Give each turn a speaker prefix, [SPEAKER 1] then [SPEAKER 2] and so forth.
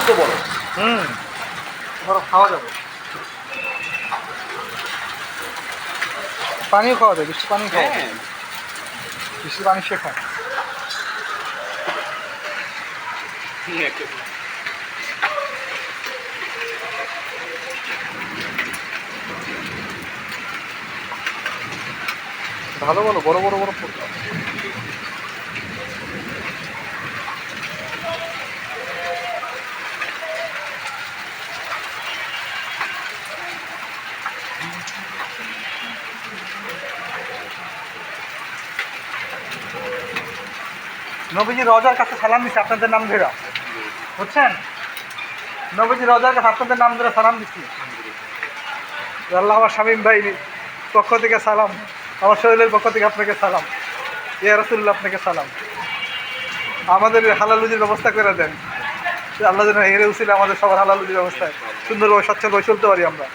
[SPEAKER 1] তো বড়।
[SPEAKER 2] ধরো খাওয়া যাবে, পানিও খাওয়া যায়, বৃষ্টি পানি খাওয়া যায়, বৃষ্টির পানি সে খায়। ভালো ভালো বড় বড় বড় পোকা। নবীজি রজার কাছে সালাম দিচ্ছে আপনাদের নাম ধরে, বুঝছেন? নবীজি রজার কাছে আপনাদের নাম ধরে সালাম দিচ্ছি। আল্লাহ, আমার শামীম ভাই পক্ষ থেকে সালাম, আমার শরীরের পক্ষ থেকে আপনাকে সালাম, ইয়া রাসূলুল্লাহ আপনাকে সালাম। আমাদের হালালুজির ব্যবস্থা করে দেন, আল্লাহ যেন হেরে উচিলে আমাদের সবার হালালুজির ব্যবস্থায় সুন্দরভাবে স্বচ্ছভাবে চলতে পারি আমরা।